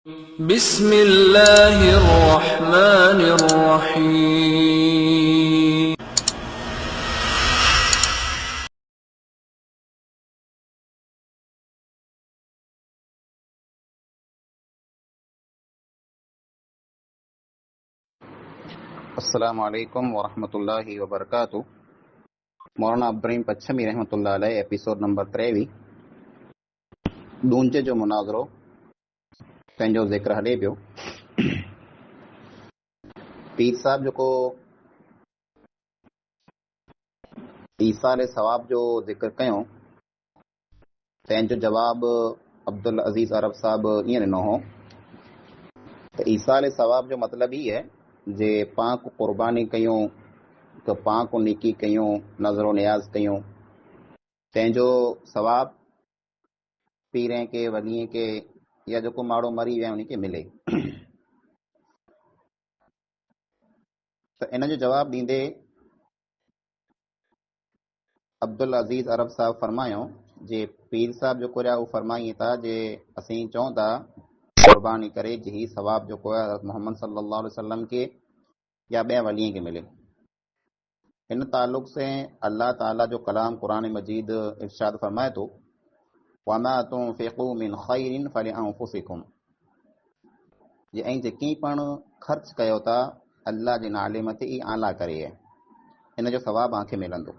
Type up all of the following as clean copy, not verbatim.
بسم اللہ الرحمن الرحیم۔ السلام علیکم ورحمۃ اللہ وبرکاتہ۔ مولانا ابراہیم پچھمی رحمۃ اللہ علیہ ایپیسوڈ نمبر 23 ڈونجے جو مناظرو पंहिंजो ज़िक्र हले पियो। पीर साहब जेको ईसाल सवाब जो ज़िक्र कयो तंहिंजो जवाबु अब्दुल अज़ीज़ अरब साहब ईअं ॾिनो हो त ईसाल सवाब जो मतिलबु ई आहे जे पाण को क़ुर्बानी कयूं त पाण को नेकी कयूं, नज़रो नियाज़ कयूं, तंहिंजो सवाब पीरें के वलीअ के या जेको माण्हू मरी विया उन खे मिले। त इन जो जवाबु ॾींदे अब्दुल अज़ीज़ अरब साहब फरमायो जे पीर साहब जेको रहिया उहे फरमाइनि था जे असीं चऊं था क़ुर्बानी करे जे ही सवाब जेको आहे हज़रत मोहम्मद सल्लल्लाहु अलैहि वसल्लम के या ॿिया वलीअ खे मिले। इन ताल्लुक़ से अल्लाह ताला जो कलाम क़ुरान मजीद इरशाद फरमाए थो वमा तुनफ़िक़ू मिन ख़ैरिन फ़लिअन्फ़ुसिकुम, जे ऐं जेकी पण ख़र्च कयो था अल्लाह जे नाले मथे ई आला करे इन जो सवाब आंखे मिलंदो।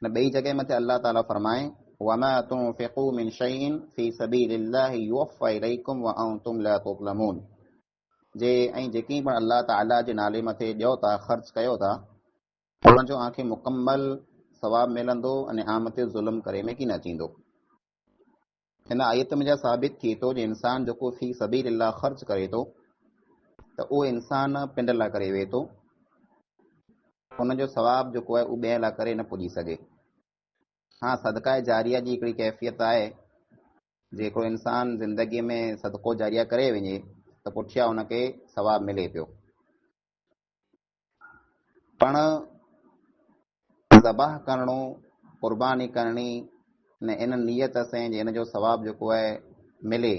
न ॿई जॻह मथे अल्लाह ताला फरमाए वमा तुनफ़िक़ू मिन शैइन फ़ी सबीलिल्लाहि युवफ़्फ़ा इलैकुम व अंतुम ला तुज़लमून, जे ऐं जेकी पण अल्लाह ताला जे नाले मथे ॾियो था ख़र्च कयो था उन जो आंखे मुकम्मल सवाब मिलंदो अने आम ते ज़ुल्म करे में की न थींदो। हिन आयत में जा साबित थिए थो जे इंसान जेको फ़ी सबीलिल्लाह ख़र्च करे थो त उहो इंसान पिंड लाइ करे वेहे थो, हुनजो सवाब जेको आहे उहो ॿिए लाइ करे न पुॼी सघे। हाँ, सदका जारिया जी हिकिड़ी कैफ़ियत आहे, जेको इंसान ज़िंदगीअ में सदको जारिया करे वञे त पुठियां हुनखे सवाब मिले पियो। पण ज़बाह करणो, क़ुर्बानी करणी न इन नियत से जे इन जो सवाब जेको आहे मिले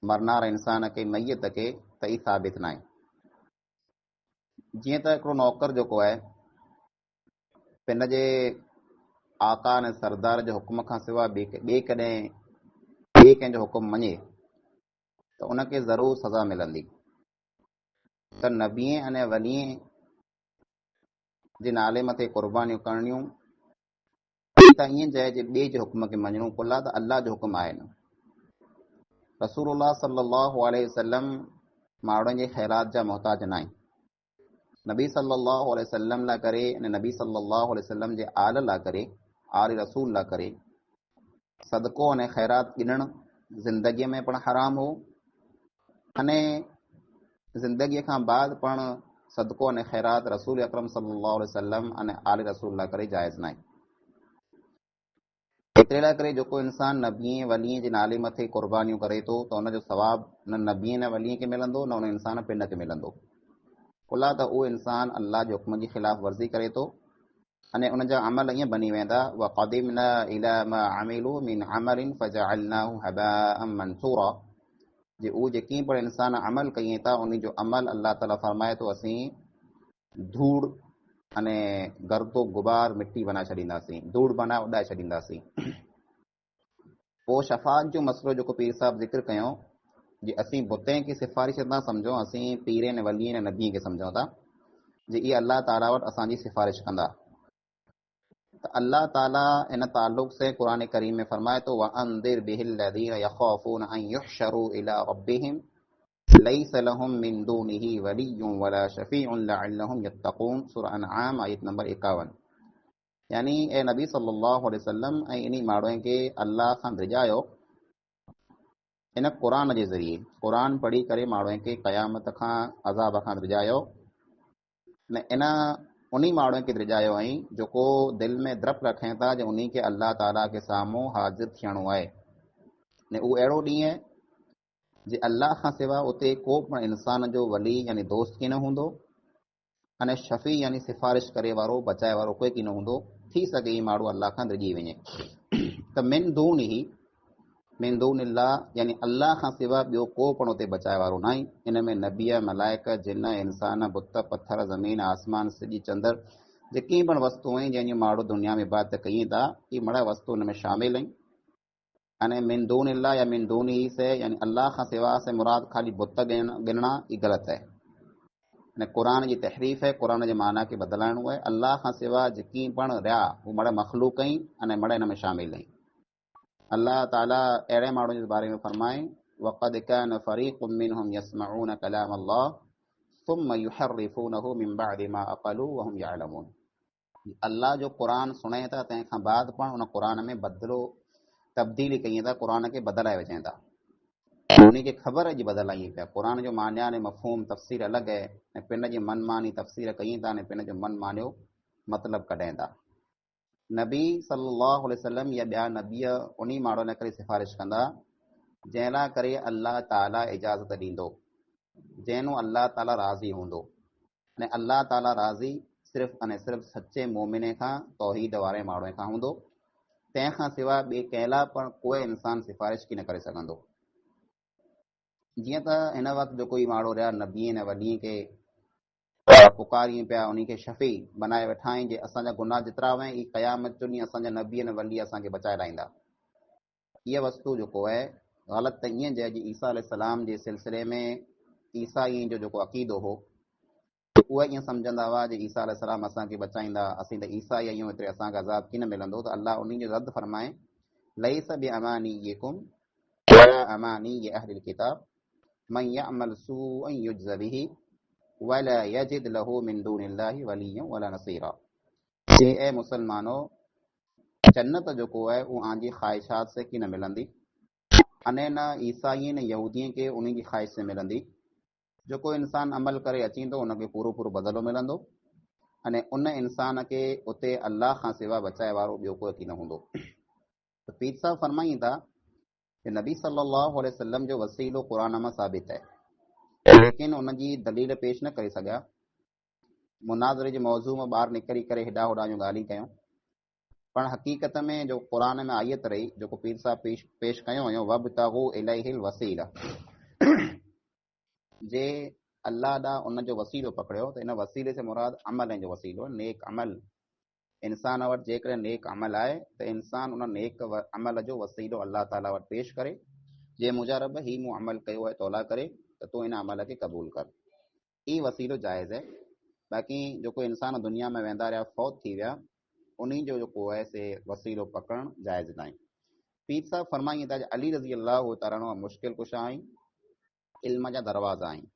मरनार इंसान खे, मैयत खे, त ई साबित न आहे। जीअं त हिकिड़ो नौकर जेको आहे पिन जे आका ऐं सरदार जे हुकुम खां सवाइ ॿिए कंहिंजो हुकुम मञे त उनखे ज़रूरु सज़ा मिलंदी। त नबीअ अने वलीअ जे नाले मथे क़ुर्बानियूं करणियूं त ईअं चए जे ॿिए जे हुकुम खे मञणो कुल आहे त अल्लाह जो हुकुम आहे न। रसूलुल्लाह सल्लल्लाहु अलैहि वसल्लम माण्हुनि जे ख़ैरात जा मोहताज न आहिनि। नबी सल्लल्लाहु अलैहि वसल्लम लाइ करे ऐं नबी सल्लल्लाहु अलैहि वसल्लम जे आल लाइ करे, आल रसूल लाइ करे सदको अने ख़ैरात गिनणु ज़िंदगीअ में पिणु हराम हो अने ज़िंदगीअ खां बाद पिणु सदको अने ख़ैरात रसूल अकरम सल्लल्लाहु अलैहि वसल्लम अने आल रसूल लाइ करे जाइज़ न आहे। एतिरे लाइ करे जेको इंसान नबीअ वलीअ जे नाले मथे क़ुर्बानियूं करे थो त हुनजो सवाब न नबीअ न वलीअ खे मिलंदो न हुन इंसान पिंड खे मिलंदो। कुल त उहो इंसान अल्लाह जे हुकुम जी ख़िलाफ़ वर्ज़ी करे थो अने उन जा अमल ईअं बनी वेंदा वक़दिमना इला मा अमिलू मिन अमलिन फजअलनाहु हबाअम मंसूरा, जे उहे जेकी पण इंसान अमल कयूं था उन जो अमल अल्लाह ताला फरमाए थो असीं धूड़ अने गर्दो गुबार मिट्टी बनाए छॾींदासीं, धूड़ बनाए उॾाए छॾींदासीं। पोइ शफ़ाअत जो मसइलो जेको पीर साहब ज़िक्र कयो जे असीं बुतनि खे सिफ़ारिश था सम्झूं, असीं पीर ने वली ने नबी खे सम्झूं था जे इहे अल्लाह ताला वटि असांजी सिफ़ारिश कंदा। त अल्लाह ताला इन ताल्लुक़ से क़ुरान करीम में फरमाए थो वअंदिर बिहिल लज़ीना यख़ाफ़ून अन युहशरू इला रब्बिहिम लैस लहुम मिन दूनिही वलिय्युन वला शफ़ीउन लअल्लहुम यत्तक़ून, सूरह अनआम आयत नंबर 51। यानी ए नबी सल्लल्लाहु अलैहि वसल्लम ऐं इन माण्हुनि खे अल्लाह खां डिॼायो इन क़ुरान जे ज़रिए, क़ुरान पढ़ी करे माण्हुनि खे क़यामत खां अज़ाब खां डिॼायो न इन उन माण्हुनि खे डिॼायो ऐं जेको दिलि में डपु रखनि था जो उन खे अल्लाह ताला के साम्हूं हाज़िर थियणो आहे ने उहो अहिड़ो ॾींहुं आहे जे अल्लाह खां सवाइ उते को बि इंसान जो वली यानी दोस्त की न हूंदो अने शफ़ी यानी सिफ़ारिश करे वारो बचाए वारो कोई की न हूंदो। थी सघे ई माण्हू अल्लाह खां डिॼी वञे। त मिन दून ई من دون اللہ یعنی اللہ खां सिवा ॿियो को पण उते बचाए वारो न आहे। इन में नबीअ मलाइक जिन इंसान बुत पथर ज़मीन आसमान सिॼ चंद्र जेकी पिणु वस्तू आहिनि जंहिंजी माण्हू दुनिया में इबादत कयूं था इहे मड़ा वस्तू हुन में शामिल आहिनि। अने मिन दून इल्ला या मिन दून ही से यानी अल्लाह खां सिवा से मुराद खाली बुत गिनना ये गलत है। अने क़ुरान जी तहरीफ़ है, क़ुरान जे माना खे बदलाइणो आहे। अल्लाह खां सिवा जेकी पण रहिया हू मड़ा मख़लूक आहिनि अने मड़ा इन में शामिल आहिनि। अल्लाह ताला अहिड़े माण्हुनि जे बारे में फरमाए वक़द कान फ़रीक़ुम मिनहुम यसमऊन कलाम अल्लाह सुम्म युहर्रिफूनहु मिन बअदि मा अक़लू व हुम यअलमून। अल्लाह जो क़ुरान सुणे था तंहिंखां बाद पण उन क़ुरान में बदिलो तब्दीली कई था, क़ुरान खे बदिलाए विझनि था। उन खे ख़बर जी बदिलाई पिया। क़ुरान जो मानिया ने मफ़हूम तफ़सीर अलॻि आहे ऐं पिन जी मनमानी तफ़सीर कई था ऐं पिन जो मनमानियो मतिलबु कढनि था। नबी सल्लल्लाहु अलैहि वसल्लम या ॿिया नबीअ उन माण्हू लाइ करे सिफ़ारिश कंदा जंहिं लाइ करे अल्लाह ताला इजाज़त ॾींदो, जंहिं अल्लाह ताला राज़ी हूंदो। ऐं अल्लाह ताला राज़ी सिर्फ़ु अने सिर्फ़ु सचे मोमिने खां तौहीद वारे माण्हू खां हूंदो। तंहिंखां सवाइ ॿिए कंहिं लाइ पण कोई इंसान सिफ़ारिश की न करे सघंदो। जीअं त हिन वक़्तु जो कोई माण्हू रहिया नबीअ ऐं वॾीअ खे पुकारीं पिया, उन खे शफ़ी बनाए वेठा आहिनि जे असांजा गुनाह जेतिरा हुआ आहिनि क़यामत जो ॾींहुं असांजा नबी ऐं वली असांखे बचाए लाहींदा। इहा वस्तु जेको आहे ग़लति त ईअं जे अॼु ईसा अलैहिस्सलाम जे सिलसिले में ईसाई जो जेको अक़ीदो हो उहे ईअं सम्झंदा हुआ जे ईसा अलैहिस्सलाम असांखे बचाईंदा, असीं त ईसाई आहियूं एतिरे असांखे अज़ाब कीन मिलंदो। त अल्लाह उन जो रद्द फरमाए लईस बिअमानियकुम वला अमानी अहलिल किताब मन यअमल सूअन युज्ज़ बिही वला यजिद लहू मिन दूनिल्लाहि वलिय्यन वला नसीरा। जे ए मुसलमानो जन्नत जेको आहे उहो आंजी ख़्वाहिशात से की न मिलंदी, अने न ईसाई ने यहूदियुनि खे उन जी ख़्वाहिश से मिलंदी। जेको इंसान अमल करे अचींदो उनखे पूरो पूरो बदिलो मिलंदो अने उन इंसान खे उते अल्लाह खां सिवा बचाए वारो ॿियो कोई न हूंदो। त पीर साहब फरमाईं था कि नबी सल्लल्लाहु अलैहि वसल्लम जो वसीलो क़ुरान मां साबित है, लेकिन उन जी दलील पेश न करे सघिया। मुनाज़रे जे मौज़ू मां ॿाहिरि निकिरी करे हेॾा होॾा जूं ॻाल्हियूं कयूं, पर हक़ीक़त में जो क़ुरान में आयत रही जेको पीर साहब पेश कयो हुयो वब्तगू इलैहिल वसीला जे अल्लाह ॾांहुं उन जो वसीलो पकड़ियो त इन वसीले से मुराद अमल जो वसीलो, नेक अमल। इंसान वटि जेकॾहिं नेक अमल आहे त इंसान उन नेक अमल जो वसीलो अल्लाह ताला वटि पेश करे जे मुंहिंजा रब ही मूं अमल कयो आहे तौला करे त तूं इन अमल खे क़बूल कर। ई वसीलो जाइज़ है। बाक़ी जेको इंसान दुनिया में वेंदा रहिया फौत थी विया उन जो जेको आहे से वसीलो पकड़णु जाइज़ न आहे। पीर साहब फरमाईं था अली रज़ी अल्लाह ताला मुश्किल कुशा आहिनि, इल्म जा दरवाज़ा आहिनि,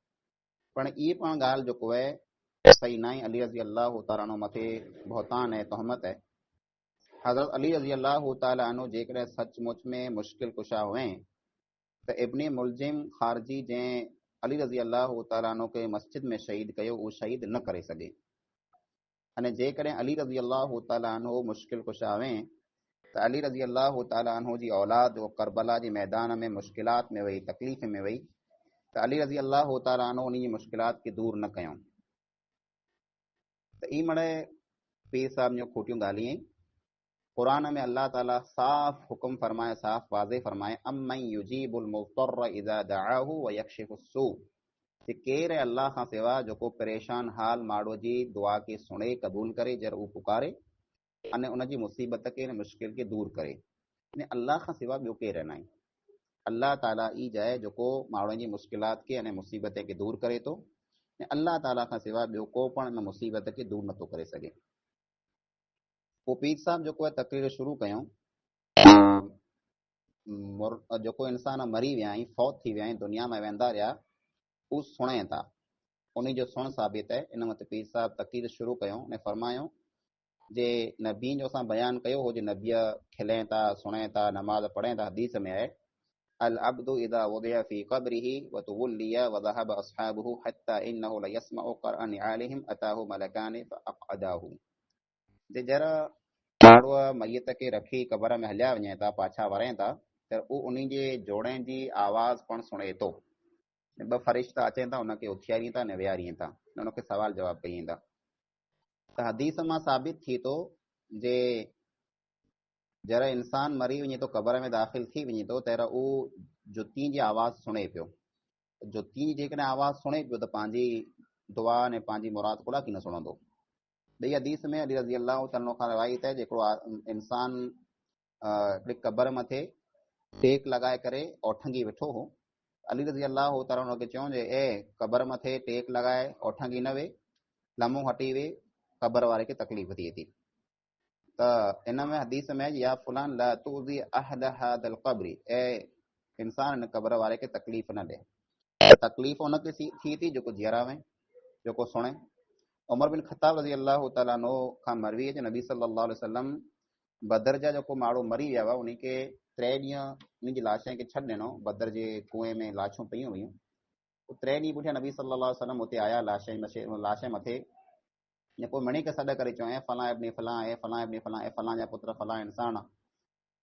पर इहे पण ॻाल्हि जेको आहे सही न आहे। अली रज़ी अल्लाह ताला मथे बहतान है, तहमत है। हज़रत अली रज़ी अल्लाह ताला जेकॾहिं सचमुच में मुश्किल कुशा हुए त इब्ने मुलजिम ख़ारजी जंहिं अली रज़ी अल्लाह ताला खे मस्जिद में शहीद कयो उहो शहीद न करे सघे। अने जेकॾहिं अली रज़ी अल्लाह ताला मुश्किल कुशा हुए त अली रज़ी अल्लाह ताला जी औलाद जो करबला जे मैदान में मुश्किलात में वई, तकलीफ़ में वई त अली रज़ी अल्लाह ताला उन जी मुश्किलात खे दूर न कयूं। त ई मड़े पीर साहब जूं खोटियूं ॻाल्हियूं आहिनि। क़ुरान में अल्लाह ताला साफ़ हुकुम फरमाए, साफ़ वाज़े फरमाए अम्मन युजीबुल मुज़्तर्र इज़ा दअाहु व यक्शिफुस सू कि केरु अल्लाह खां सिवा जेको परेशान हाल माण्हू जी दुआ खे सुणे क़बूल करे जर उहो पुकारे अने उन जी मुसीबत खे मुश्किल खे दूर करे। अने अल्लाह खां सिवा ॿियो केरु न आहे। अल्लाह ताला ई जाए जेको माण्हुनि जी मुश्किलात खे अने मुसीबत खे दूर करे थो ऐं अल्लाह ताला खां सिवा ॿियो को पण इन मुसीबत खे दूर नथो करे सघे। पोइ पीर साहब जेको आहे तकरीर शुरू कयूं, जेको इंसान मरी विया आहिनि, फौत थी विया आहिनि, दुनिया में वेंदा रहिया, हू सुणे था, उन जो सुण साबित है। इन मथे पीर साहब तकरीर शुरू कयूं ऐं फरमायूं जे नबी जो असां बयानु कयो हो जे नबीअ खिलें था, सुणे था, नमाज़ पढ़े था। हदीस में आहे अल अब्दु इज़ा वुदिअ फी क़ब्रिही व तुवल्लिय व ज़हब अस्हाबुहु हत्ता इन्नहु लयस्मउ क़रअन निआलिहिम अताहु मलकानि फअक़अदाहु। जे जरा माण्हूअ मैयत खे रखी क़बर में हलिया वञे था, पाछा वरे था त उहो उन जे जोड़े जी आवाज़ पण सुणे थो। ॿ फ़रिश्ता अचनि था, उनखे उथियारीनि था ने विहारीनि था, उनखे सवाल जवाब कनि था। त हदीस मां साबित थी थो जे जॾहिं इंसान मरी वञे थो क़बर में दाख़िल थी वञे थो त उहो जुती जी आवाज़ सुणे पियो। जुती जी जेकॾहिं आवाज़ सुणे पियो त पंहिंजी दुआ ने पंहिंजी मुराद कोला की न सुणंदो। ॿई हदीस में अली रज़ी अलाह तआला खां रिवायत आहे जेको इंसान हिकिड़ी क़बर मथे टेक लॻाए करे ओठंगी वेठो हो, अली रज़ी अलाह तआला हुनखे चयूं जे ए क़बर मथे टेक लॻाए ओठंगी न वे, लम्हो हटी वे, क़बर वारे खे तकलीफ़ थिए थी। त इन में हदीस में या फुलान ला तुज़ी अहद हादल क़ब्री, ए इंसान इन क़बर वारे खे तकलीफ़ न ॾे। तकलीफ़ हुनखे थी थी जेको जीअरावे, जेको सुणे। उमर बिन ख़त्ताब रज़ी अलाह तआला अन्हु खां मरवी जे नबी सल्लल्लाहु अलैहि वसल्लम बदर जा जेको माण्हू मरी विया हुआ उन खे 3 ॾींहं उन जी लाशनि खे छॾ ॾिनो। बदर जे कुएं में लाशूं पयूं हुयूं। 3 ॾींहं पुठियां नबी सल्लल्लाहु अलैहि वसल्लम हुते आया लाश मथे पोइ मणी खे सॾ करे चऊं, ऐं फलां इब्न फलां, ऐं फलां इब्न फलां, ऐं फलां जा पुत्र फलां इंसान।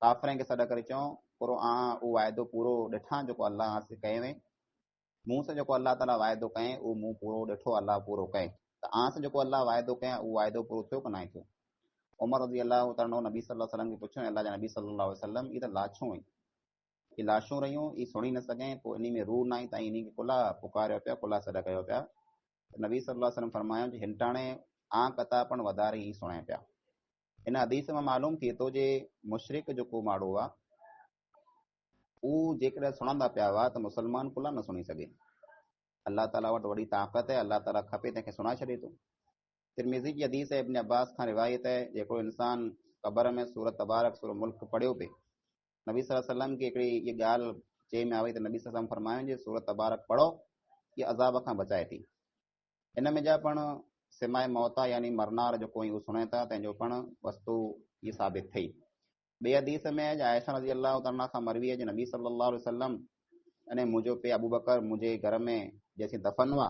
काफ़िरनि खे सॾ करे चऊं पूरो उहो वाइदो पूरो ॾिठां जेको अलाह से कयो मूं सां, जेको अलाह ताला वाइदो कयईं उहो मूं पूरो ॾिठो, अलाह पूरो कयईं। त आस जेको अलाह वाइदो कयईं उहो वाइदो पूरो थियो कि न थियो। उमर रज़ी अलाह तआला नबी सल्लल्लाहु अलैहि वसल्लम खे पुछियो, अलाह जा नबी सल्लल्लाहु अलैहि वसल्लम ई त लाशूं हुयूं, ई लाशूं रहियूं, ई सुणी न सघे, पोइ इन में रूह न आई त इन खे कुला पुकारियो पिया, कुला सॾ कयो पिया। नबी सल्लल्लाहु अलैहि वसल्लम फरमायो हिनटाणे कथा पण वधारे ई सुणाए पिया। इन हदीस में मालूम थिए थो जे मुशरिक जेको माण्हू आहे उहो जेकॾहिं सुणंदा पिया हुआ त मुस्लमान कुला न सुणी सघे। अल्लाह ताला वटि वॾी ताक़त आहे, अल्लाह ताला खपे तंहिंखे सुणाए छॾे थो। तिरमिज़ी जी हदीस इब्न अब्बास खां रिवायत आहे, जेको इंसान क़बर में सूरत तबारक सूरत मुल्क पढ़ियो पिए, नबी सल्लल्लाहु अलैहि वसल्लम खे हिकिड़ी इहा ॻाल्हि चई में आई त नबी सल्लल्लाहु अलैहि वसल्लम फरमायो जे सूरत तबारक पढ़ो, इहा अज़ाब खां बचाए थी। इन में जा पण सिमाए मौता यानी मरनार जेको उहो सुणे था तंहिंजो पण वस्तु इहा साबित थी। ॿिए हदीस में आयशा रज़ी अलाह तआला खां मरवी आहे नबी सल्लल्लाहु अलैहि वसल्लम अने मुंहिंजो पे अबू बकर मुंहिंजे घर में जैसी दफ़न हुआ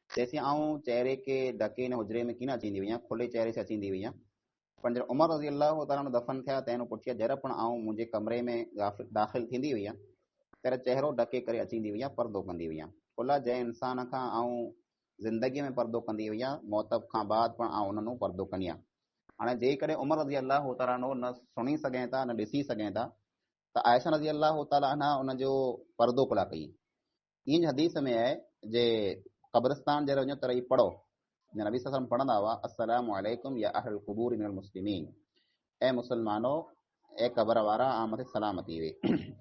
तैसी आऊं चेहरे के ढके हिन हुजरे में कीन अचींदी हुई, खुले चेहरे से अचींदी हुई। पर जॾहिं उमर रज़ी अलाह तआला दफ़न थिया त हिन पुठियां जॾहिं पण आऊं मुंहिंजे कमरे में दाख़िल थींदी हुई तर चेहरो ढके करे अचींदी हुई, पर्दो कंदी हुई। कुला जंहिं इंसान खां आऊं ज़िंदगीअ में पर्दो कंदी हुई, मौत खां बाद पण आऊं उन्हनि पर्दो कंदी आहियां। हाणे जेकॾहिं उमर रज़ी अलाह तआला न सुणी सघनि था, न ॾिसी सघनि था, त आयशा रज़ी अलाह तआला उनजो पर्दो कुला कई। ईअं हदीस में आहे जे क़ब्रिस्तान जॾहिं वञो त ई पढ़ो, नबी सल्लल्लाहु अलैहि वसल्लम पढ़ंदा हुआ अस्सलामु अलैकुम या अहल क़ुबूर मिनल मुस्लिमीन, ऐं मुसलमानो, ऐं क़बर वारा मथे सलामती वे।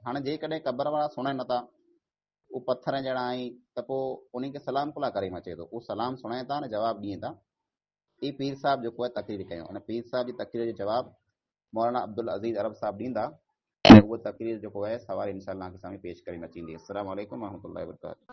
हाणे जेकॾहिं क़बर वारा सुणनि नथा, उहो पत्थर जहिड़ा आई त पोइ उन खे सलाम कुला करे अचे थो। उहो सलाम सुणाए था न जवाबु ॾियनि था। ई पीर साहिब जेको आहे तकरीर कयूं, उन पीर साहिब जी तकरीर जो जवाबु मौलाना अब्दुल अज़ीज़ अरब साहिब ॾींदा। उहो तकरीर जेको आहे सवाल इंशाअल्लाह के सामने पेश करे अचींदी। अस्सलामु अलैकुम वरहमतुल्लाहि वबरकातुहू।